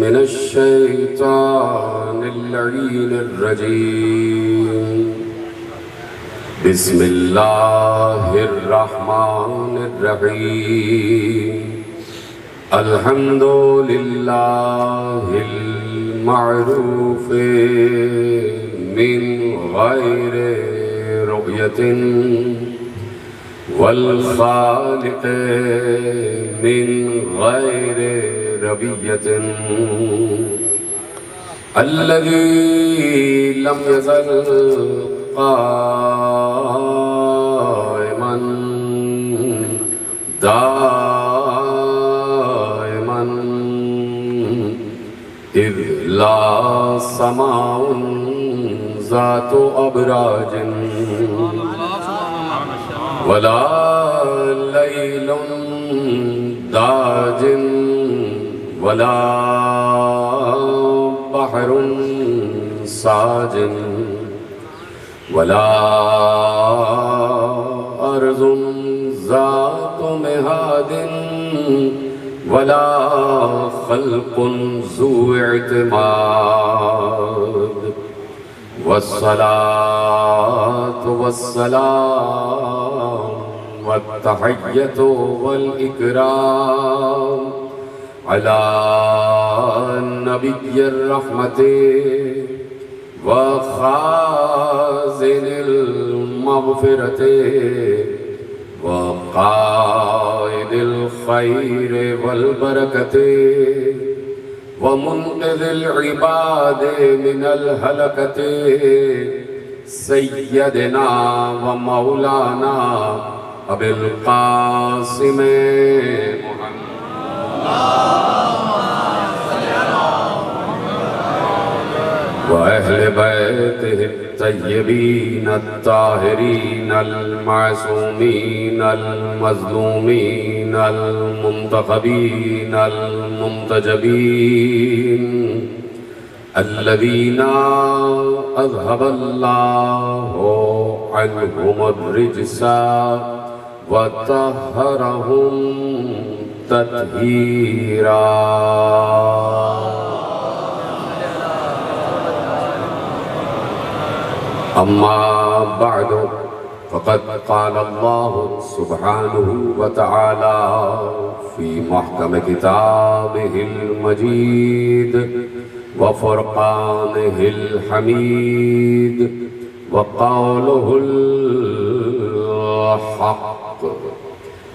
من الشيطان اللعين الرجيم بسم الله الرحمن الرحيم الحمد لله المعروف من غير رؤية والخالق من غير ربية الذي لم يزل قائما دائما إذ لا سماء ذات أبراج ولا ليل داج ولا بحر ساج ولا أرض ذات مهاد ولا خلق ذو اعتماد والصلاة والسلام والتحية والإكرام على نبي الرحمة وخازن المغفرة وقائد الخير والبركة ومنقذ العباد من الهلكة سيدنا ومولانا أبي القاسم وأهل بيته الطيبين الطاهرين المعصومين المظلومين المنتخبين المنتجبين الذين أذهب الله عنهم الرجس وطهرهم تطهيرا. أما بعد فقد قال الله سبحانه وتعالى في محكم كتابه المجيد وفرقانه الحميد وقوله الحق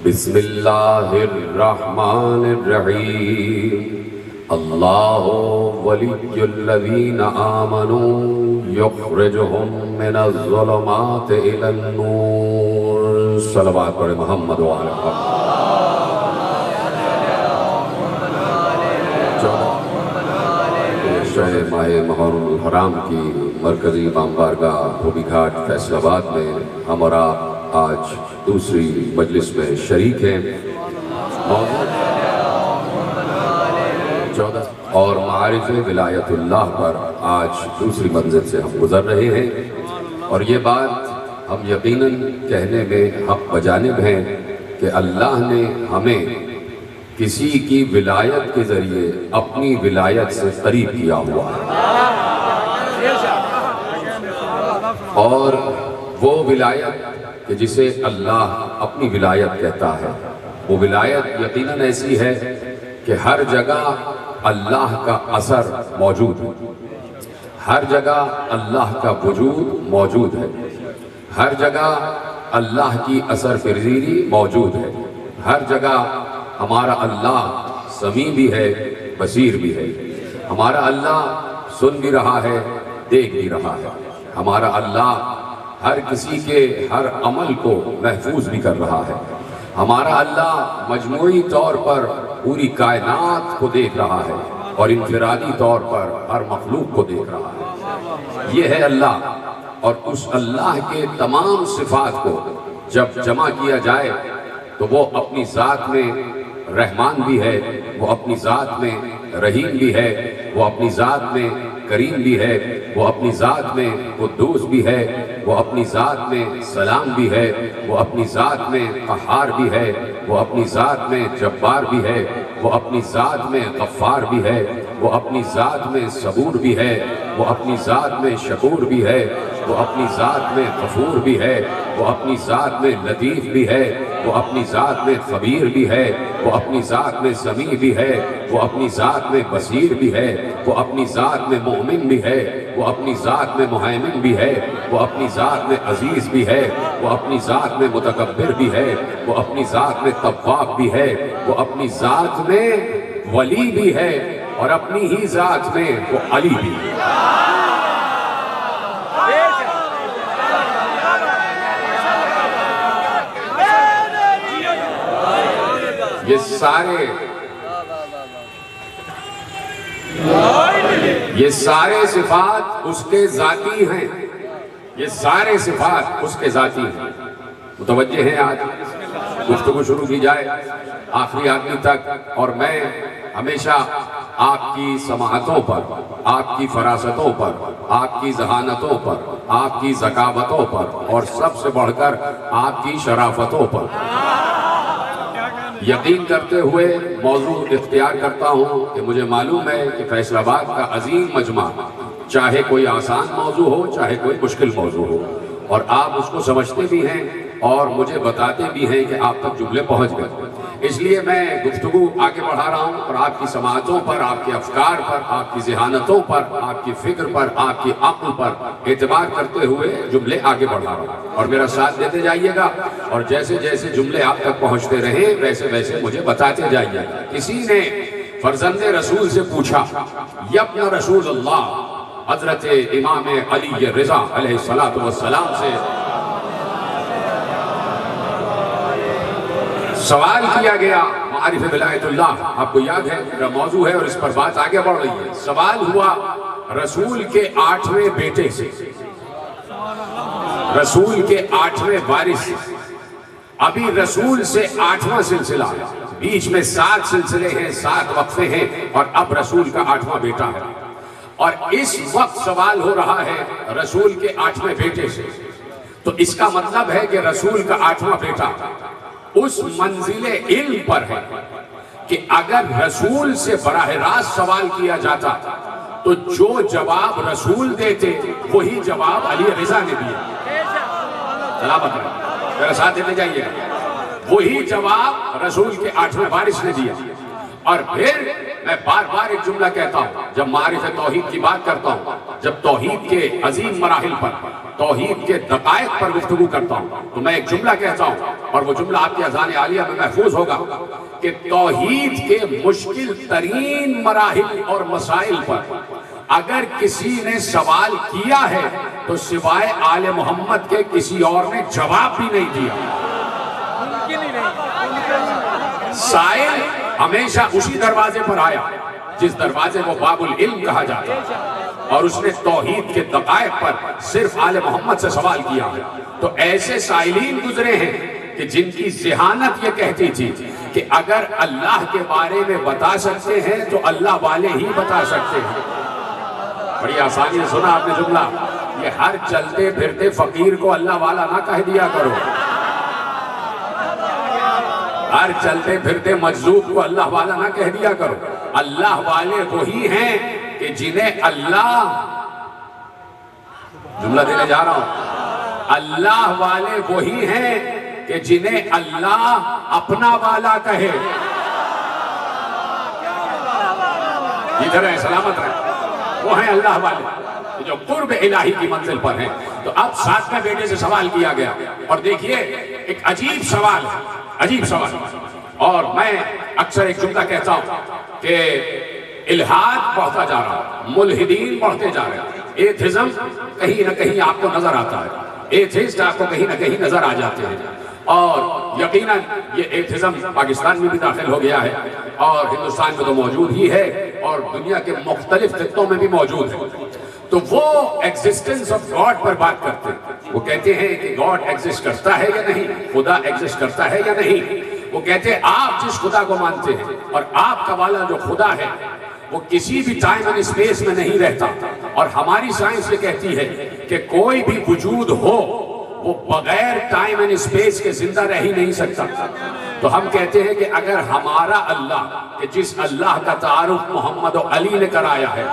بسم الله الرحمن الرحيم الله ولي الذين آمنوا يخرجهم من الظلمات إلى النور. صلوات پر محمد وعلى شہر ماہ محرم الحرام کی مرکزی امام بارگاہ دھوبی گھاٹ فیصل آباد میں ہم اور آپ آج دوسری مجلس میں شریک ہیں اور معارف ولایت اللہ پر آج دوسری منزل سے ہم گزر رہے ہیں، اور یہ بات ہم یقیناً کہنے میں حق بجانب ہیں کہ اللہ نے ہمیں کسی کی ولایت کے ذریعے اپنی ولایت سے قریب کیا ہوا ہے، اور وہ ولایت کہ جسے اللہ اپنی ولایت کہتا ہے، وہ ولایت یقیناً ایسی ہے کہ ہر جگہ اللہ کا اثر موجود ہے، ہر جگہ اللہ کا وجود موجود ہے، ہر جگہ اللہ کی اثر پذیری موجود ہے، ہر جگہ ہمارا اللہ سمیع بھی ہے، بصیر بھی ہے، ہمارا اللہ سن بھی رہا ہے، دیکھ بھی رہا ہے، ہمارا اللہ ہر کسی کے ہر عمل کو محفوظ بھی کر رہا ہے، ہمارا اللہ مجموعی طور پر پوری کائنات کو دیکھ رہا ہے اور انفرادی طور پر ہر مخلوق کو دیکھ رہا ہے. یہ ہے اللہ، اور اس اللہ کے تمام صفات کو جب جمع کیا جائے تو وہ اپنی ذات میں رحمان بھی ہے، وہ اپنی ذات میں رحیم بھی ہے، وہ اپنی ذات میں کریم بھی ہے، وہ اپنی ذات میں قدوس بھی ہے، وہ اپنی ذات میں سلام بھی ہے، وہ اپنی ذات میں قہار بھی ہے، وہ اپنی ذات میں جبار بھی ہے، وہ اپنی ذات میں غفار بھی ہے، وہ اپنی ذات میں صبور بھی ہے، وہ اپنی ذات میں شکور بھی ہے، وہ اپنی ذات میں غفور بھی ہے، وہ اپنی ذات میں لطیف بھی ہے، وہ اپنی ذات میں خبیر بھی ہے، وہ اپنی ذات میں سمیع بھی ہے، وہ اپنی ذات میں بصیر بھی ہے، وہ اپنی ذات میں مومن بھی ہے، وہ اپنی ذات میں مہیمن بھی ہے، وہ اپنی ذات میں عزیز بھی ہے، وہ اپنی ذات میں متکبر بھی ہے، وہ اپنی ذات میں تواب بھی ہے، وہ اپنی ذات میں ولی بھی ہے، اور اپنی ہی ذات میں وہ علی بھی ہے۔ یہ سارے صفات اس کے ذاتی ہیں، یہ سارے صفات اس کے ذاتی ہیں۔ متوجہ ہیں؟ آج گفتگو شروع کی جائے آخری آدمی تک، اور میں ہمیشہ آپ کی سماعتوں پر، آپ کی فراستوں پر، آپ کی ذہانتوں پر، آپ کی ذکاوتوں پر، اور سب سے بڑھ کر آپ کی شرافتوں پر یقین کرتے ہوئے موضوع اختیار کرتا ہوں کہ مجھے معلوم ہے کہ فیصل آباد کا عظیم مجمع، چاہے کوئی آسان موضوع ہو چاہے کوئی مشکل موضوع ہو، اور آپ اس کو سمجھتے بھی ہیں اور مجھے بتاتے بھی ہیں کہ آپ تک جملے پہنچ گئے۔ اس لیے میں گفتگو آگے بڑھا رہا ہوں، اور آپ کی سماعتوں پر، آپ کے افکار پر، آپ کی ذہانتوں پر، آپ کی فکر پر، آپ کی عقل پر اعتبار کرتے ہوئے جملے آگے بڑھا رہا ہوں، اور میرا ساتھ دیتے جائیے گا، اور جیسے جیسے جملے آپ تک پہنچتے رہیں ویسے ویسے مجھے بتاتے جائیے گا۔ کسی نے فرزند رسول سے پوچھا، یبن رسول اللہ، حضرت امام علی رضا علیہ السلام سے سوال کیا گیا، معارف ولایت اللہ، آپ کو یاد ہے میرا موضوع ہے اور اس پر بات آگے بڑھ رہی ہے۔ سوال ہوا رسول کے 8ویں بیٹے سے، رسول کے 8ویں وارث سے۔ ابھی رسول سے 8واں سلسلہ ہے، بیچ میں 7 سلسلے ہیں، 7 وقفے ہیں، اور اب رسول کا 8واں بیٹا ہے، اور اس وقت سوال ہو رہا ہے رسول کے 8ویں بیٹے سے۔ تو اس کا مطلب ہے کہ رسول کا 8واں بیٹا اس منزل علم پر ہے کہ اگر رسول سے براہ راست سوال کیا جاتا تو جو جواب رسول دیتے وہی جواب علی رضا نے دیا۔ سلامت رہے، میرا ساتھ دیتے جائیے، وہی جواب رسول کے 8ویں وارث نے دیا۔ اور پھر میں بار بار ایک جملہ کہتا ہوں جب معارف توحید کی بات کرتا ہوں، جب توحید کے عظیم مراحل پر، توحید کے دقائق پر گفتگو کرتا ہوں، تو میں ایک جملہ کہتا ہوں، اور وہ جملہ آپ کی اذان عالیہ میں محفوظ ہوگا کہ توحید کے مشکل ترین مراحل اور مسائل پر اگر کسی نے سوال کیا ہے تو سوائے آل محمد کے کسی اور نے جواب بھی نہیں دیا۔ سائل ہمیشہ اسی دروازے پر آیا جس دروازے کو باب العلم کہا جاتا ہے، اور اس نے توحید کے دقائق پر صرف آل محمد سے سوال کیا ہے۔ تو ایسے سائلین گزرے ہیں کہ جن کی ذہانت یہ کہتی تھی کہ اگر اللہ کے بارے میں بتا سکتے ہیں تو اللہ والے ہی بتا سکتے ہیں۔ بڑی آسانی سے سنا آپ نے جملہ، یہ ہر چلتے پھرتے فقیر کو اللہ والا نہ کہہ دیا کرو، ہر چلتے پھرتے مجذوب کو اللہ والا نہ کہہ دیا کرو۔ اللہ والے وہی ہیں کہ جنہیں اللہ، جملہ دینے جا رہا ہوں، اللہ والے وہی ہیں کہ جنہیں اللہ اپنا والا کہے۔ ادھر ہے، سلامت ہے، وہ ہیں اللہ والے جو قرب الہی کی منزل پر ہیں۔ تو اب 7ویں بیٹے سے سوال کیا گیا، اور دیکھیے ایک عجیب سوال ہے، عجیب سوال، اور میں اکثر ایک جملہ کہتا ہوں کہ الہاد بڑھتا جا رہا ہے، ملحدین بڑھتے جا رہے ہیں، ایتھزم کہیں نہ کہیں آپ کو نظر آتا ہے، ایتھسٹ آپ کو کہیں نہ کہیں نظر آ جاتے ہیں، اور یقیناً یہ ایتھزم پاکستان میں بھی داخل ہو گیا ہے، اور ہندوستان میں تو موجود ہی ہے، اور دنیا کے مختلف خطوں میں بھی موجود ہے۔ تو وہ ایگزسٹنس آف گاڈ پر بات کرتے ہیں، وہ کہتے ہیں کہ گاڈ ایگزسٹ کرتا ہے یا نہیں، خدا ایگزسٹ کرتا ہے یا نہیں۔ وہ کہتے ہیں آپ جس خدا کو مانتے ہیں اور آپ کا والا جو خدا ہے وہ کسی بھی ٹائم اینڈ اسپیس میں نہیں رہتا، اور ہماری سائنس یہ کہتی ہے کہ کوئی بھی وجود ہو وہ بغیر ٹائم اینڈ اسپیس کے زندہ رہ ہی نہیں سکتا۔ تو ہم کہتے ہیں کہ اگر ہمارا اللہ کہ جس اللہ کا تعارف محمد و علی نے کرایا ہے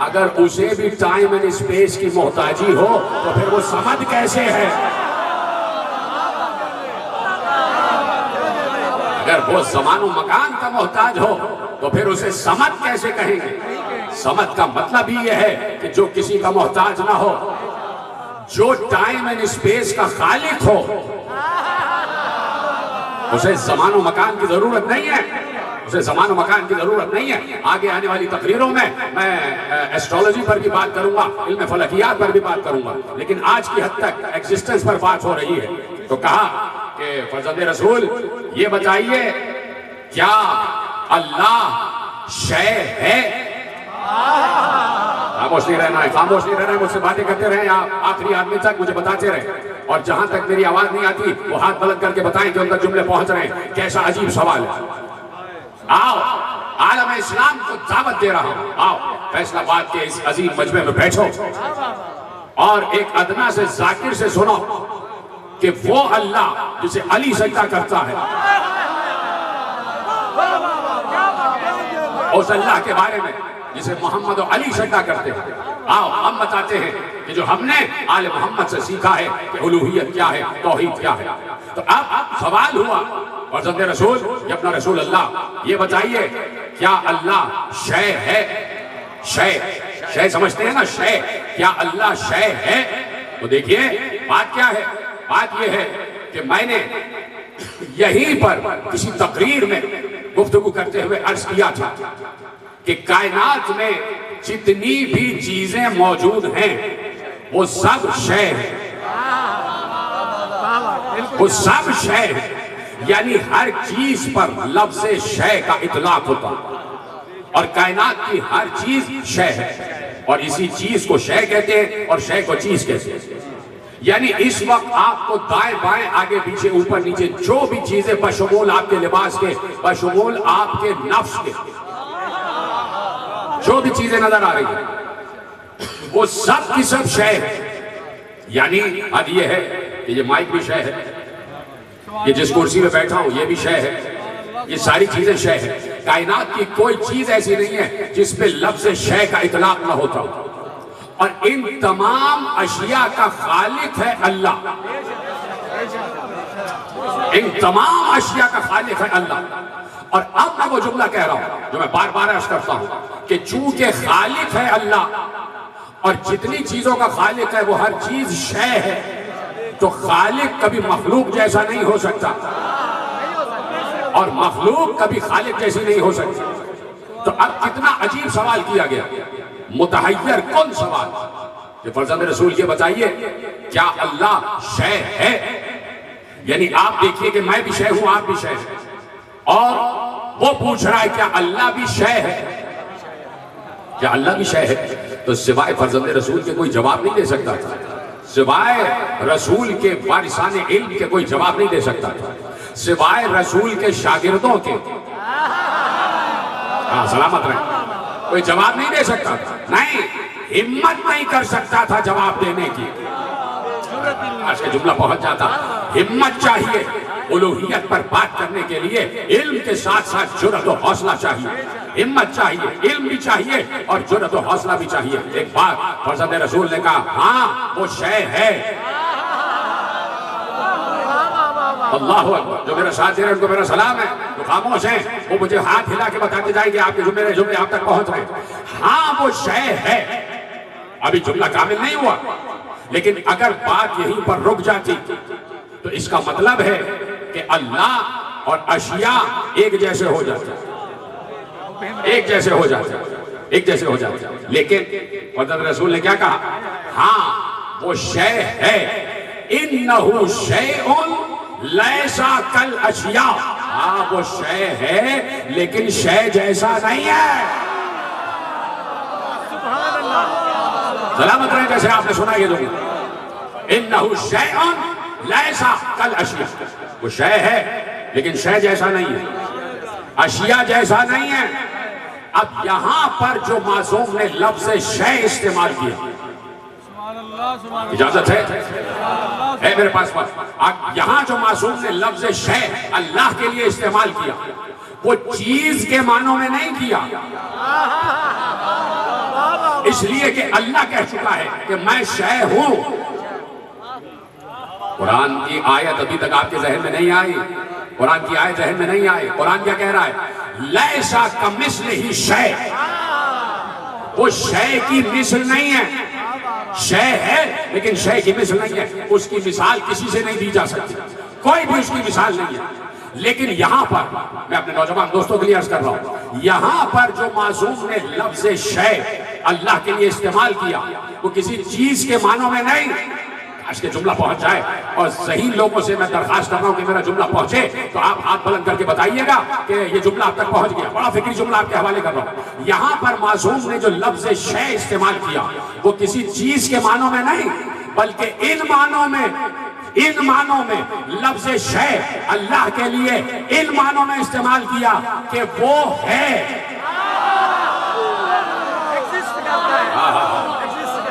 اگر اسے بھی ٹائم اینڈ اسپیس کی محتاجی ہو تو پھر وہ سمد کیسے ہے؟ اگر وہ زمان و مکان کا محتاج ہو تو پھر اسے سمد کیسے کہیں گے؟ سمد کا مطلب ہی یہ ہے کہ جو کسی کا محتاج نہ ہو، جو ٹائم اینڈ اسپیس کا خالق ہو، اسے زمان و مکان کی ضرورت نہیں ہے، اسے زمان و مکان کی ضرورت نہیں ہے۔ آگے آنے والی تقریروں میں ایسٹرولوجی پر بھی بات کروں گا، علم فلکیات پر بھی بات کروں گا، لیکن آج کی حد تک ایگزسٹنس پر بات ہو رہی ہے۔ تو کہا کہ فرزند رسول یہ بتائیے کیا اللہ شے ہے؟ خاموش نہیں رہنا ہے، خاموش نہیں رہنا ہے، مجھ سے باتیں کرتے رہیں آپ آخری آدمی تک مجھے بتاتے رہیں، اور جہاں تک میری آواز نہیں آتی وہ ہاتھ بلند کر کے بتائیں کہ ان تک جملے پہنچ رہے ہیں۔ کیسا عجیب سوال ہے۔ آؤ عالم اسلام کو دعوت دے رہا ہوں، آؤ فیصل آباد کے اس عظیم مجمع میں بیٹھو اور ایک ادنا سے ذاکر سے سنو کہ وہ اللہ جسے علی سجدہ کرتا ہے، اس اللہ کے بارے میں جسے محمد و علی سجدہ کرتے ہیں، آؤ ہم بتاتے ہیں کہ جو ہم نے آل محمد سے سیکھا ہے کہ الوہیت کیا ہے، توحید کیا ہے۔ تو اب سوال ہوا فرزند رسول کہ اپنا رسول اللہ یہ بتائیے کیا اللہ شے ہے؟ شے سمجھتے ہیں نا، شے، کیا اللہ شے ہے؟ تو دیکھیے بات کیا ہے، بات یہ ہے کہ میں نے یہیں پر کسی تقریر میں گفتگو کرتے ہوئے عرض کیا تھا کہ کائنات میں جتنی بھی چیزیں موجود ہیں وہ سب شے ہیں، وہ سب شے ہیں، یعنی ہر چیز پر لفظ شے کا اطلاق ہوتا اور کائنات کی ہر چیز شے ہے، اور اسی چیز کو شے کہتے ہیں اور شے کو چیز کہتے ہیں۔ یعنی اس وقت آپ کو دائیں بائیں آگے پیچھے اوپر نیچے جو بھی چیزیں بشمول آپ کے لباس کے، بشمول آپ کے نفس کے، جو بھی چیزیں نظر آ رہی ہیں وہ سب کی سب شے ہے۔ یعنی اب یہ ہے کہ یہ مائک بھی شے ہے، یہ جس کرسی میں بیٹھا ہوں یہ بھی شے ہے، یہ ساری چیزیں شے ہیں۔ کائنات کی کوئی چیز ایسی نہیں ہے جس پہ لفظ شے کا اطلاق نہ ہوتا ہو، اور ان تمام اشیاء کا خالق ہے اللہ، ان تمام اشیاء کا خالق ہے اللہ۔ اور اب میں وہ جملہ کہہ رہا ہوں جو میں بار بار عرض کرتا ہوں کہ چونکہ خالق ہے اللہ اور جتنی چیزوں کا خالق ہے وہ ہر چیز شے ہے، تو خالق کبھی مخلوق جیسا نہیں ہو سکتا اور مخلوق کبھی خالق جیسی نہیں ہو سکتی۔ تو اب کتنا عجیب سوال کیا گیا، متحیر کن سوال کہ فرزند رسول یہ بتائیے کیا اللہ شے ہے؟ یعنی آپ دیکھیے کہ میں بھی شے ہوں، آپ بھی شے ہیں، اور وہ پوچھ رہا ہے کیا اللہ بھی شے ہے؟ کیا اللہ بھی شے ہے؟ تو سوائے فرزند رسول کے کوئی جواب نہیں دے سکتا تھا، سوائے رسول کے وارثان علم کے کوئی جواب نہیں دے سکتا تھا، سوائے رسول کے شاگردوں کے سلامت رہے کوئی جواب نہیں دے سکتا تھا، نہیں ہمت نہیں کر سکتا تھا جواب دینے کی۔ آج کا جملہ پہنچ جاتا، ہمت چاہیے الوہیت پر بات کرنے کے لیے، علم کے ساتھ ساتھ جرأت و حوصلہ چاہیے، ہمت چاہیے، علم بھی چاہیے اور جرأت و حوصلہ بھی چاہیے۔ ایک بات فرزند رسول نے کہا، ہاں وہ شے ہے۔ اللہ اکبر، جو میرا ساتھ دے رہے ہیں ان کو میرا سلام ہے، جو خاموش ہیں وہ مجھے ہاتھ ہلا کے بتاتے جائیں گے آپ کے جملے آپ تک پہنچ رہے ہیں۔ ہاں وہ شے ہے، ابھی جملہ کامل نہیں ہوا، لیکن اگر بات یہیں پر رک جاتی تو اس کا مطلب ہے کہ اللہ اور اشیاء ایک جیسے ہو جاتے ہیں، ایک جیسے ہو جاتے ہیں، ایک جیسے ہو جاتے ہیں۔ لیکن فرزند رسول نے کیا کہا؟ ہاں وہ شے ہے، انہو شیء لیسا کالاشیاء، ہاں وہ شے ہے لیکن شے جیسا نہیں ہے۔ سلامت رہے جیسے آپ نے سنا یہ جملہ، انہو شیء لیسا کالاشیاء، وہ شے ہے لیکن شے جیسا نہیں ہے، اشیاء جیسا نہیں ہے۔ اب یہاں پر جو معصوم نے لفظ شے استعمال کیا، اجازت ہے ہے میرے پاس یہاں جو معصوم نے لفظ شے اللہ کے لیے استعمال کیا وہ چیز کے معنوں میں نہیں کیا، اس لیے کہ اللہ کہہ چکا ہے کہ میں شے ہوں۔ قرآن کی آیت ابھی تک آپ کے ذہن میں نہیں آئی، قرآن کی آیت ذہن میں نہیں آئی۔ قرآن کیا کہہ رہا ہے؟ لیسا کمثلہ شے، وہ شے کی مثل نہیں ہے، شے ہے لیکن شے کی مثل نہیں ہے، اس کی مثال کسی سے نہیں دی جا سکتی، کوئی بھی اس کی مثال نہیں ہے۔ لیکن یہاں پر میں اپنے نوجوان دوستوں کے لیے عرض کر رہا ہوں، یہاں پر جو معصوم نے لفظ شے اللہ کے لیے استعمال کیا وہ کسی چیز کے معنوں میں نہیں۔ آج کے جملہ پہنچ جائے، اور صحیح لوگوں سے میں درخواست کر رہا ہوں کہ میرا جملہ پہنچے تو آپ ہاتھ بلند کر کے بتائیے گا کہ یہ جملہ اب تک پہنچ گیا۔ بڑا فکری جملہ آپ کے حوالے کر رہا ہوں۔ یہاں پر معصوم نے جو لفظ شے استعمال کیا وہ کسی چیز کے معنوں میں نہیں بلکہ ان معنوں میں لفظ شے اللہ کے لیے ان معنوں میں استعمال کیا کہ وہ ہے۔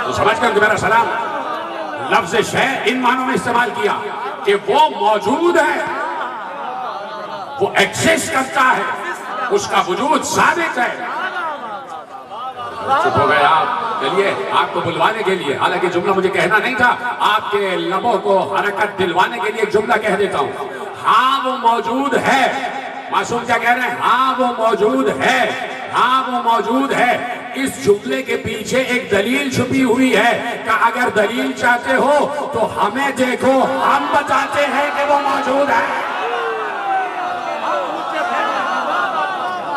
تو سمجھ کر کہ میرا سلام، لفظ شے ان معنوں میں استعمال کیا کہ وہ موجود ہے، وہ ایکسسٹ کرتا ہے، اس کا وجود ثابت ہے۔ چپ ہو گئے آپ، چلیے آپ کو بلوانے کے لیے، حالانکہ جملہ مجھے کہنا نہیں تھا، آپ کے لبوں کو حرکت دلوانے کے لیے ایک جملہ کہہ دیتا ہوں۔ ہاں وہ موجود ہے، معصوم کیا کہہ رہے ہیں؟ ہاں وہ موجود ہے، ہاں وہ موجود ہے۔ اس جملے کے پیچھے ایک دلیل چھپی ہوئی ہے کہ اگر دلیل چاہتے ہو تو ہمیں دیکھو، ہم بتاتے ہیں کہ وہ موجود ہے۔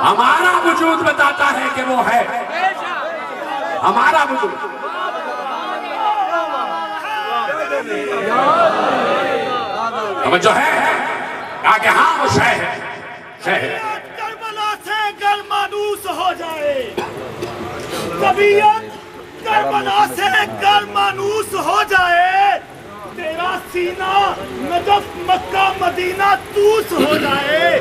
ہمارا وجود بتاتا ہے کہ وہ ہے، ہمارا وجود۔ توجہ ہے کہا کہ ہاں وہ شے ہے، شے ہے۔ کربلا سے گر مانوس ہو جائے، طبیعت کربلا سے گر مانوس ہو جائے، تیرا سینہ نجف مکہ مدینہ توس ہو جائے،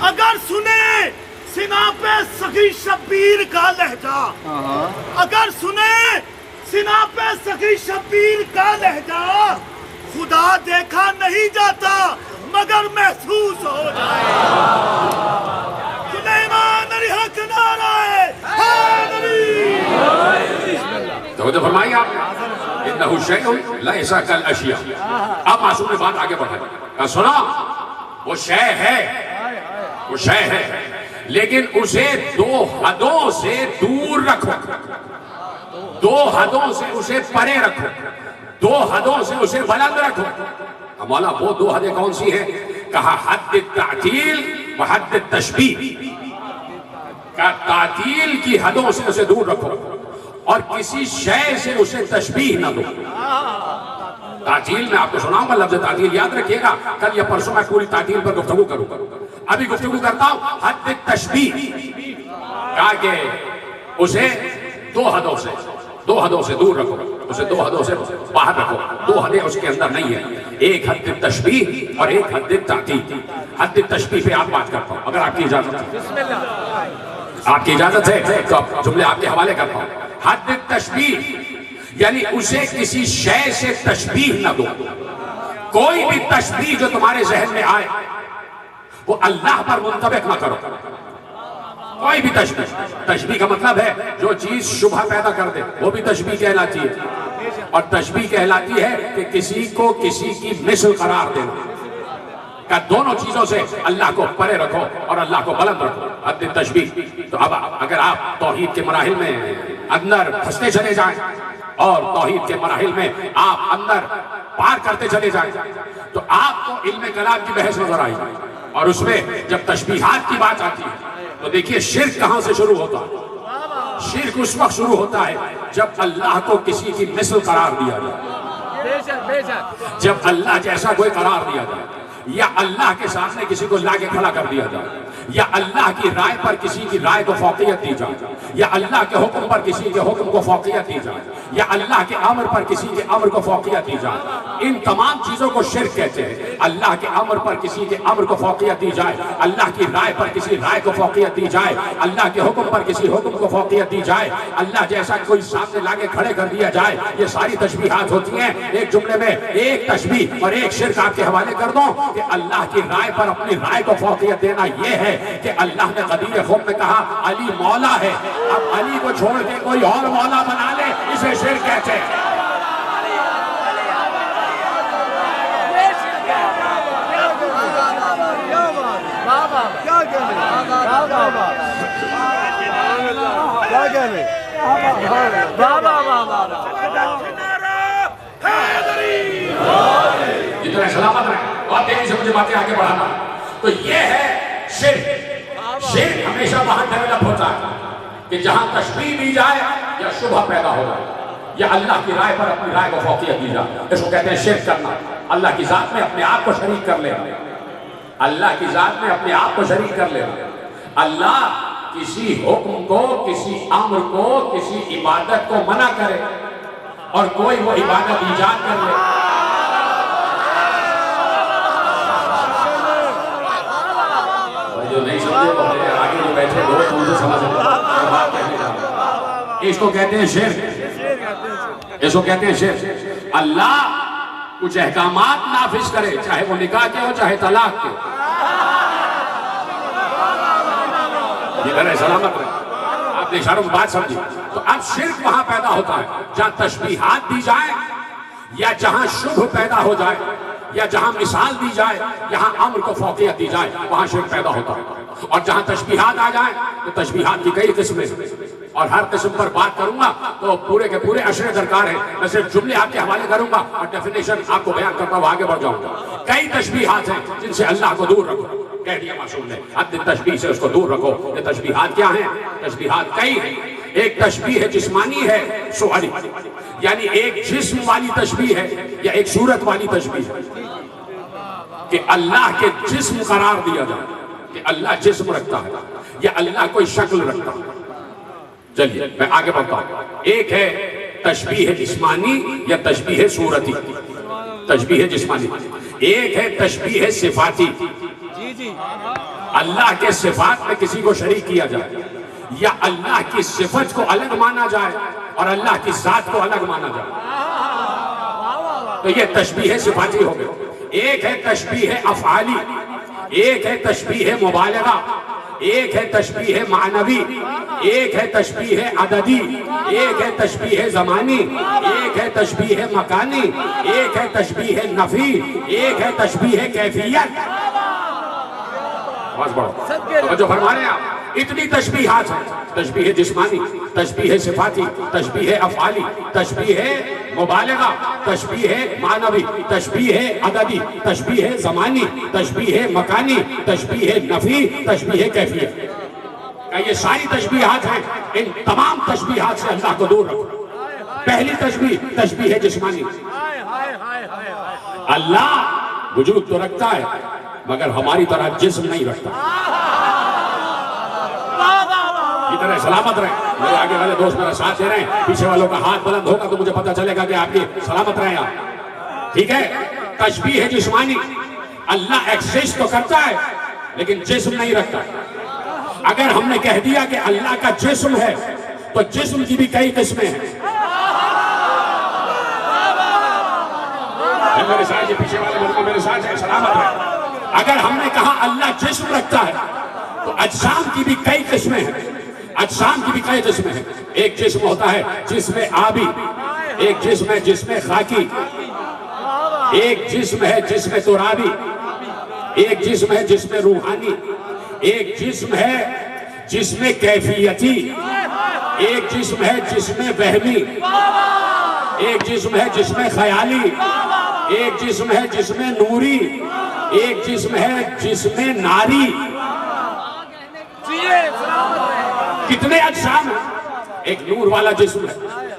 اگر سنے سینہ پہ سخی شبیر کا لہجہ، اگر سنے سینہ پہ سخی شبیر کا لہجہ، خدا دیکھا نہیں جاتا مگر محسوس ہو جائے۔ سلیمان علیہ حق نعرہ حیدری۔ توجہ فرمائیے آپ نے، انہو شیء لیس کالاشیاء۔ اب معصوم نے بات آگے بڑھائی، کہا سنا وہ شے ہے، وہ شے ہے لیکن اسے دو حدوں سے دور رکھو، دو حدوں سے اسے پرے رکھو، دو حدوں سے اسے بلند رکھو۔ مولا وہ دو حدیں کون سی ہیں؟ کہا حد التعطیل و حد التشبیہ، کہا تعطیل کی حدوں سے اسے دور رکھو اور کسی شے سے اسے تشبیہ نہ دو۔ تعطیل میں آپ کو سناؤں گا لفظ تعطیل، یاد رکھیے گا، کل یا پرسوں میں پوری تعطیل پر گفتگو کروں گا، ابھی گفتگو کرتا ہوں حد التشبیہ، کہا کہ اسے دو حدوں سے دور رکھو، اسے دو حدوں سے باہر رکھو، دو حدیں اس کے اندر نہیں ہیں، ایک حد التشبیہ اور ایک حد التعطیل۔ حد التشبیہ پہ آپ بات کرتا ہوں اگر آپ کی اجازت ہے، آپ کی اجازت ہے تو جملے آپ کے حوالے کرتا ہوں۔ حد التشبیہ یعنی اسے کسی شے سے تشبیہ نہ دو، کوئی بھی تشبیہ جو تمہارے ذہن میں آئے وہ اللہ پر منطبق نہ کرو، کوئی بھی تشبیہ کا مطلب ہے جو چیز شبہ پیدا کر دے وہ بھی تشبیہ کہلاتی ہے، اور تشبیہ کہلاتی ہے کہ کسی کو کسی کی مثل قرار دینا، کہ دونوں چیزوں سے اللہ کو پرے رکھو اور اللہ کو بلند رکھو، حد تشبیہ۔ تو اب اگر آپ توحید کے مراحل میں اندر پھنستے چلے جائیں اور توحید کے مراحل میں آپ اندر پار کرتے چلے جائیں تو آپ کو علم کلام کی بحث نظر آئی، اور اس میں جب تشبیہات کی بات آتی ہے تو دیکھیے شرک کہاں سے شروع ہوتا ہے؟ شرک اس وقت شروع ہوتا ہے جب اللہ کو کسی کی مثل قرار دیا جائے، جب اللہ جیسا کوئی قرار دیا جائے، یا اللہ کے سامنے کسی کو لا کے کھڑا کر دیا جائے، یا اللہ کی رائے پر کسی کی رائے کو فوقیت دی جائے، یا اللہ کے حکم پر کسی کے حکم کو فوقیت دی جائے، یا اللہ کے امر پر کسی کے امر کو فوقیت دی جائے، ان تمام چیزوں کو شرک کہتے ہیں۔ اللہ کے امر پر کسی کے امر کو فوقیت دی جائے، اللہ کی رائے پر کسی رائے کو فوقیت دی جائے، اللہ کے حکم پر کسی حکم کو فوقیت دی جائے، اللہ جیسا کوئی سامنے لاکے کھڑے کر دیا جائے، یہ ساری تشبیہات ہوتی ہیں۔ ایک جملے میں ایک تشبیہ اور ایک شرک آپ کے حوالے کر دوں کہ اللہ کی رائے پر اپنی رائے کو فوقیت دینا یہ ہے کہ اللہ نے غدیر خم میں کہا علی مولا ہے، اب علی کو چھوڑ کے کوئی اور مولا بنا لے، اسے شرک کہتے ہیں۔ جتنا سلامت رہے اور تیزی سے مجھے باتیں آگے بڑھانا، تو یہ ہے شرک۔ شرک ہمیشہ وہاں ڈیولپ ہوتا ہے کہ جہاں تشبیہ دی جائے یا شبہ پیدا ہو جائے یا اللہ کی رائے پر اپنی رائے کو فوقیت دی جائے، اس کو کہتے ہیں شرک کرنا۔ اللہ کی ذات میں اپنے آپ کو شریک کر لینا، اللہ کی ذات میں اپنے آپ کو شریک کر لینا۔ اللہ کسی حکم کو، کسی امر کو، کسی عبادت کو منع کرے اور کوئی وہ عبادت ایجاد کر لے۔ جو نہیں سمجھے وہ آگے جو بیٹھے دوست مجھے سمجھ لیں، بات کہنے جا رہا ہوں۔ اس کو کہتے ہیں شرک، اس کو کہتے ہیں شرک۔ اللہ کچھ احکامات نافذ کرے، چاہے وہ نکاح کے ہو چاہے طلاق کے، جدھر ہے سلامت رہے۔ آپ نے اشاروں میں بات سمجھی؟ تو اب شرک وہاں پیدا ہوتا ہے جہاں تشبیہات دی جائیں یا جہاں شبہ پیدا ہو جائے یا جہاں مثال دی جائے، یہاں امر کو فوقیت دی جائے، وہاں شرک پیدا ہوتا ہے۔ اور جہاں تشبیہات آ جائیں تو تشبیہات کی کئی قسمیں ہیں، اور ہر قسم پر بات کروں گا تو پورے کے پورے اشرے درکار ہیں۔ میں صرف جملے آپ کے حوالے کروں گا اور ڈیفینیشن آپ کو بیان کرتا ہوں، آگے بڑھ جاؤں گا۔ کئی تشبیہات ہیں جن سے اللہ کو دور رکھو، کہہ دیا معصوم نے، حد تشبیہ سے اس کو دور رکھو۔ یہ تشبیہات کیا ہیں؟ تشبیہات کئی ہیں۔ ایک تشبیہ جسمانی ہے، صوری، یعنی ایک جسم والی تشبیہ ہے یا ایک صورت والی تشبیہ ہے کہ اللہ کے جسم قرار دیا جائے کہ اللہ جسم رکھتا ہے یا اللہ کوئی شکل رکھتا ہے۔ چلیے میں آگے بڑھتا ہوں۔ ایک ہے تشبیہ جسمانی یا تشبیہ صورتی، تشبیہ جسمانی۔ ایک ہے تشبیہ صفاتی، اللہ کے صفات میں کسی کو شریک کیا جائے یا اللہ کی صفت کو الگ مانا جائے اور اللہ کی ذات کو الگ مانا جائے، تو یہ تشبیہ صفاتی ہو گئے۔ ایک ہے تشبیہ افعالی، ایک ہے تشبیہ مبالغہ، ایک ہے تشبیہ معنوی، ایک ہے تشبیہ عددی، ایک ہے تشبیہ زمانی، ایک ہے تشبیہ مکانی، ایک ہے تشبیہ نفی، ایک ہے تشبیہ کیفیت۔ آواز بڑھو، توجہ فرما رہے ہیں آپ؟ اتنی تشبیہات ہیں، تشبیہ جسمانی، تشبیہ صفاتی، تشبیہ افعالی، تشبیہ مبالغہ، تشبیہ معنوی، تشبیہ عددی، تشبیہ زمانی، تشبیہ مکانی، تشبیہ نفی، تشبیہ کیفیت۔ یہ ساری تشبیہات ہیں، ان تمام تشبیہات سے اللہ کو دور رکھو۔ پہلی تشبیہ، تشبیہ جسمانی۔ اللہ وجود تو رکھتا ہے مگر ہماری طرح جسم نہیں رکھتا۔ ادھر سلامت رہیں، میرے آگے والے دوست میرا ساتھ دے رہے ہیں، پیچھے والوں کا ہاتھ بلند ہوگا تو مجھے پتہ چلے گا کہ آپ کی سلامت رہیں آپ، ٹھیک ہے؟ تشبیہ جسمانی، اللہ ایکزسٹ تو کرتا ہے لیکن جسم نہیں رکھتا۔ اگر ہم نے کہہ دیا کہ اللہ کا جسم ہے تو جسم کی بھی کئی قسمیں ہیں۔ میرے ساتھ یہ پیچھے والے ملک میرے ساتھ ہے، سلامت رہیں۔ اگر ہم نے کہا اللہ جسم رکھتا ہے تو اجسام کی بھی کئی قسمیں ہیں، اجسام کی بھی کئی قسمیں ہیں۔ ایک جسم ہوتا ہے جسم آبی، ایک جسم ہے جسم خاکی، ایک جسم ہے جسم ترابی، ایک جسم ہے جسم روحانی، ایک جسم ہے جسم کیفیتی، ایک جسم ہے جسم وہمی، ایک جسم ہے جسم خیالی، ایک جسم ہے جسم نوری، ایک جسم ہے جسم ناری۔ کتنے اجسام ہیں؟ ایک نور والا جسم ہے،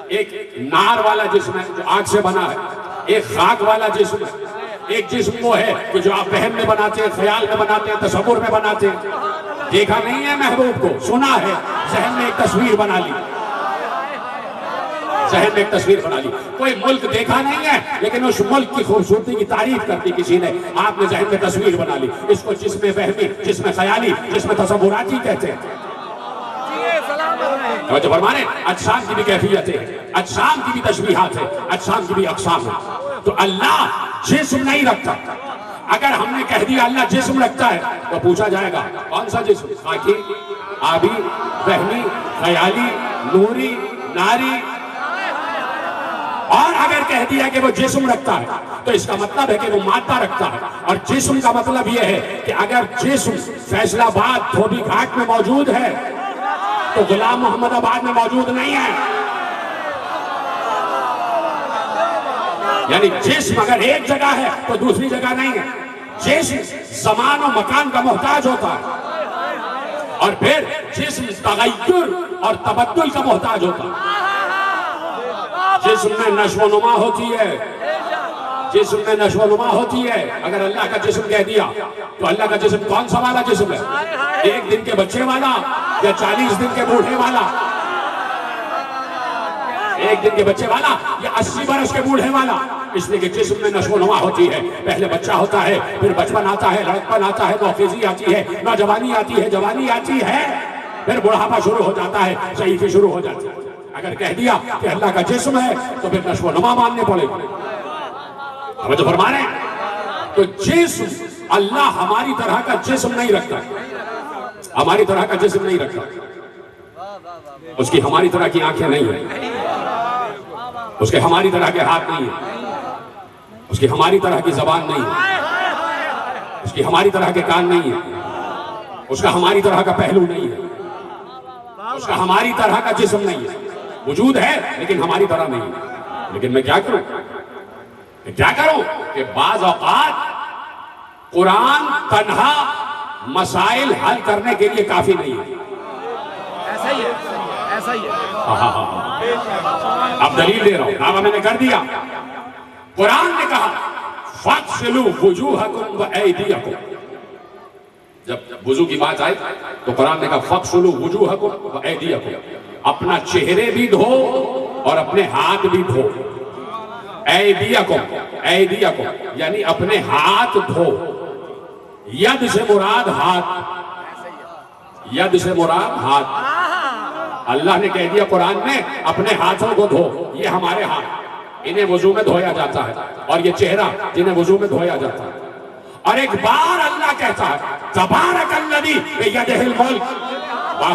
ایک نار والا جسم ہے جو آگ سے بنا ہے، ایک خاک والا جسم ہے، ایک جسم وہ ہے کہ جو آپ وہم میں بناتے ہیں، خیال میں بناتے ہیں، تصور میں بناتے ہیں۔ دیکھا نہیں ہے محبوب کو، سنا ہے، ذہن میں ایک تصویر بنا لی، ذہن میں ایک تصویر بنا لی. کوئی ملک دیکھا نہیں ہے لیکن اس ملک کی خوبصورتی کی تعریف کرتی کسی نے, آپ نے ذہن میں تصویر بنا لی. اس کو جسم وہمی, جسم خیالی, جسم تصوراتی کہتے ہیں. توجہ فرمانے, اجسام کی بھی کیفیت ہے, اجسام کی بھی تشبیہات ہے, اجسام کی بھی اقسام ہے. تو اللہ جسم نہیں رکھتا. اگر ہم نے کہہ دیا اللہ جسم رکھتا ہے تو پوچھا جائے گا کون سا جسم؟ خاکی, آبی, وہمی, خیالی, نوری, ناری. اور اگر کہہ دیا کہ وہ جسم رکھتا ہے تو اس کا مطلب ہے کہ وہ مادہ رکھتا ہے. اور جسم کا مطلب یہ ہے کہ اگر جسم فیصل آباد دھوبی گھاٹ میں موجود ہے تو غلام محمد آباد میں موجود نہیں ہے. یعنی جسم اگر ایک جگہ ہے تو دوسری جگہ نہیں ہے. جسم زمان و مکان کا محتاج ہوتا ہے, اور پھر جسم تغیر اور تبدل کا محتاج ہوتا ہے. جسم میں نشو و نما ہوتی ہے, جسم میں نشو و نما ہوتی ہے. اگر اللہ کا جسم کہہ دیا تو اللہ کا جسم کون سا والا جسم ہے؟ 1 دن کے بچے والا یا 40 دن کے بوڑھے والا؟ 1 دن کے بچے والا یا 80 برس کے بوڑھے والا؟ اس لیے کہ جسم میں نشو و نما ہوتی ہے. پہلے بچہ ہوتا ہے, پھر بچپن آتا ہے, لڑکپن آتا ہے, نوخیزی آتی ہے, نوجوانی آتی ہے, جوانی آتی ہے, پھر بڑھاپا شروع ہو جاتا ہے, ضعیفی شروع ہو جاتی ہے. اگر کہہ دیا کہ اللہ کا جسم ہے تو پھر نشو و نما ماننے پڑے گا. توجہ فرما رہے ہیں؟ تو جسم, اللہ ہماری طرح کا جسم نہیں رکھتا, ہماری طرح کا جسم نہیں رکھتا. اس کی ہماری طرح کی آنکھیں نہیں ہیں, اس کے ہماری طرح کے ہاتھ نہیں ہیں, اس کی ہماری طرح کی زبان نہیں ہے, اس کی ہماری طرح کے کان نہیں ہیں, اس کا ہماری طرح کا پہلو نہیں ہے, اس کا ہماری طرح کا جسم نہیں ہے. وجود ہے لیکن ہماری طرح نہیں ہے. لیکن میں کیا کروں کہ بعض اوقات قرآن تنہا مسائل حل کرنے کے لیے کافی نہیں ہے. ایسا ہی ہے, ایسا ہی ہے. اب دلیل دے رہا ہوں, دعویٰ میں نے کر دیا. قرآن نے کہا فَاغْسِلُوا وُجُوهَكُمْ وَأَيْدِيَكُمْ. جب وضو کی بات آئی تو قرآن نے کہا فَاغْسِلُوا وُجُوهَكُمْ وَأَيْدِيَكُمْ. اپنا چہرے بھی دھو اور اپنے ہاتھ بھی دھو. ایدیکم یعنی اپنے ہاتھ دھو. ید سے مراد ہاتھ, ید سے مراد ہاتھ. اللہ نے کہہ دیا قرآن میں اپنے ہاتھوں کو دھو. یہ ہمارے ہاتھ, انہیں وضو میں دھویا جاتا ہے, اور یہ چہرہ جنہیں وضو میں دھویا جاتا ہے. اور ایک بار اللہ کہتا ہے تبارک الذی بیدہ الملک,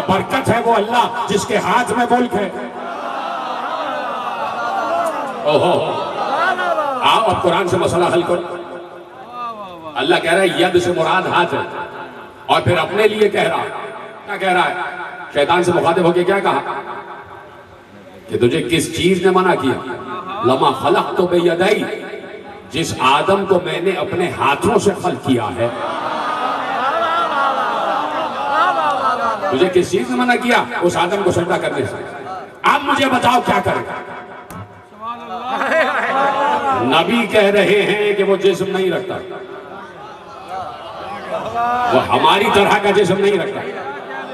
برکت ہے وہ اللہ جس کے ہاتھ میں ملک ہے. آؤ اب قرآن سے مسئلہ حل کرو. اللہ کہہ رہا ہے ید سے مراد ہاتھ ہے, اور پھر اپنے لیے کہہ رہا ہے. کیا کہہ رہا ہے؟ شیطان سے مخاطب ہو کے کیا کہا کہ تجھے کس چیز نے منع کیا؟ لما خلقت بیدی, جس آدم کو میں نے اپنے ہاتھوں سے خلق کیا ہے. تجھے کس چیز نے منع کیا؟ اس آدم کو سجدہ کرنے سے. اب مجھے بتاؤ کیا کرے. نبی کہہ رہے ہیں کہ وہ جسم نہیں رکھتا, وہ ہماری طرح کا جسم نہیں رکھتا.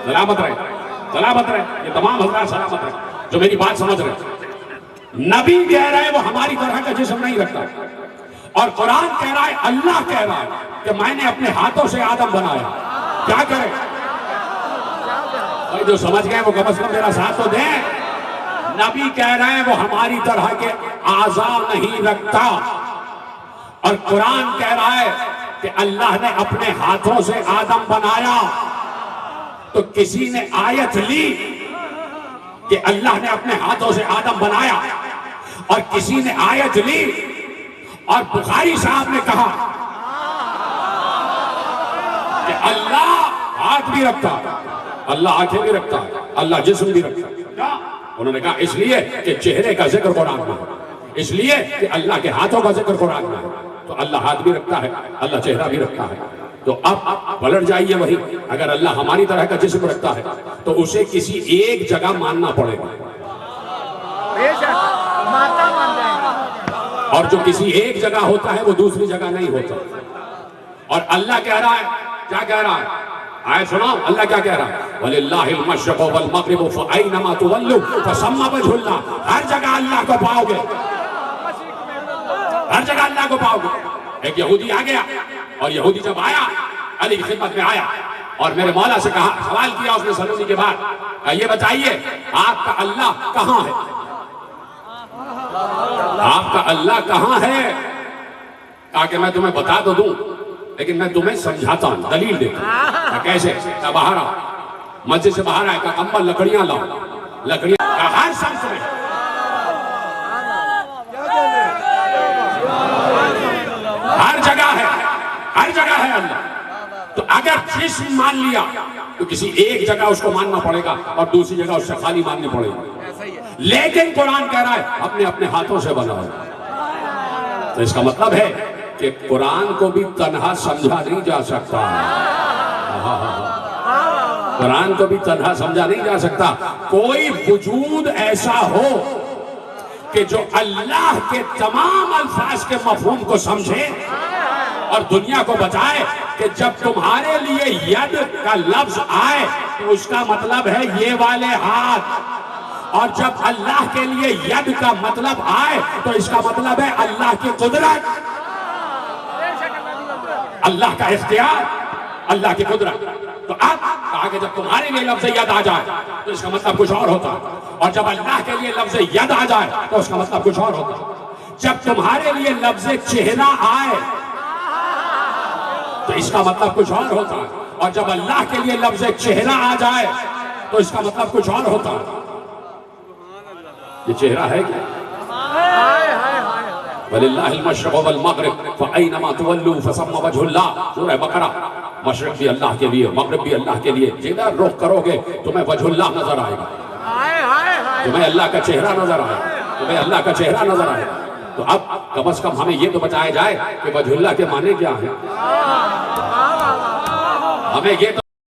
سلامت رہے, سلامت رہے, یہ تمام حضرات سلامت رہے جو میری بات سمجھ رہے ہیں. نبی کہہ رہا ہے وہ ہماری طرح کا جسم نہیں رکھتا, اور قرآن کہہ رہا ہے, اللہ کہہ رہا ہے کہ میں نے اپنے ہاتھوں سے آدم بنایا. کیا کرے؟ جو سمجھ گئے وہ کم از کم میرا ساتھ تو دیں. نبی کہہ رہے ہیں وہ ہماری طرح کے اعضاء نہیں رکھتا, اور قرآن کہہ رہا ہے کہ اللہ نے اپنے ہاتھوں سے آدم بنایا. تو کسی نے آیت لی کہ اللہ نے اپنے ہاتھوں سے آدم بنایا, اور کسی نے آیت لی اور بخاری صاحب نے کہا کہ اللہ ہاتھ بھی رکھتا, اللہ آنکھیں بھی رکھتا, اللہ جسم بھی رکھتا. انہوں نے کہا اس لیے کہ چہرے کا ذکر قرآن میں ہے, اس لیے کہ اللہ کے ہاتھوں کا ذکر قرآن میں ہے. تو اللہ ہاتھ بھی رکھتا ہے, اللہ چہرہ بھی رکھتا ہے. تو اب پلٹ جائیے وہی, اگر اللہ ہماری طرح کا جسم رکھتا ہے تو اسے کسی ایک جگہ ماننا پڑے گا, اور جو کسی ایک جگہ ہوتا ہے وہ دوسری جگہ نہیں ہوتا. اور اللہ کہہ رہا ہے, کیا کہہ رہا ہے آئے سناؤ اللہ کیا کہہ رہا ہے؟ وَلِلَّهِ الْمَشْرِقُ وَالْمَغْرِبُ فَأَيْنَمَا تُوَلُّوا فَثَمَّ وَجْهُ اللَّهِ. ہر جگہ اللہ کو پاؤ گے، ہر جگہ اللہ کو پاؤ گے. ایک یہودی آ گیا، اور یہودی جب آیا علی کی خدمت میں آیا اور میرے مولا سے کہا، سوال کیا اس نے سلونی کے بعد، کہا یہ بتائیے آپ کا اللہ کہاں ہے؟ آپ کا اللہ کہاں ہے؟ کہا کہ میں تمہیں بتا تو دوں لیکن میں تمہیں سمجھاتا ہوں، دلیل دیتا ہوں. کہا کیسے؟ کہا باہر آؤ. مسجد سے باہر آئے، کہا کمبل لکڑیاں لاؤ. لکڑیاں کہا ہر سمت میں، ہر جگہ ہے، ہر جگہ ہے اللہ. تو اگر جسم مان لیا تو کسی ایک جگہ اس کو ماننا پڑے گا اور دوسری جگہ اس سے خالی ماننی پڑے گی. لیکن قرآن کہہ رہا ہے اپنے اپنے ہاتھوں سے بناؤ. تو اس کا مطلب ہے کہ قرآن کو بھی تنہا سمجھا نہیں جا سکتا. قرآن کو بھی تنہا سمجھا نہیں جا سکتا. کوئی وجود ایسا ہو کہ جو اللہ کے تمام الفاظ کے مفہوم کو سمجھے اور دنیا کو بتائے کہ جب تمہارے لیے ید کا لفظ آئے تو اس کا مطلب ہے یہ والے ہاتھ، اور جب اللہ کے لیے ید کا مطلب آئے تو اس کا مطلب ہے اللہ کی قدرت، اللہ کا اختیار، اللہ کی قدرت. تو اب کہا کہ جب تمہارے لیے لفظ ید آ جائے تو اس کا مطلب کچھ اور ہوتا ہے، اور جب اللہ کے لیے لفظ ید آ جائے تو اس کا مطلب کچھ اور ہوتا ہے. جب تمہارے لیے لفظ چہرہ آئے تو اس کا مطلب کچھ اور ہوتا ہے، اور جب اللہ کے لیے لفظ چہرہ آ جائے تو اس کا مطلب کچھ اور ہوتا ہے. یہ چہرہ ہے کیا؟ وَلِلَّهِ الْمَشْرِقُ وَالْمَغْرِبُ فَأَيْنَمَا تُوَلُّوا فَثَمَّ وَجْهُ اللَّهِ. سورہ بقرہ. مشرق بھی اللہ کے لیے، مغرب بھی اللہ کے لیے. جدھر رخ کرو گے تمہیں وجہ اللہ نظر آئے گا، تمہیں اللہ کا چہرہ نظر آئے گا، تمہیں اللہ کا چہرہ نظر آئے گا. تو اب کم از کم ہمیں یہ تو بتایا جائے کہ وجہ اللہ کے معنی کیا ہیں. ہمیں یہ تو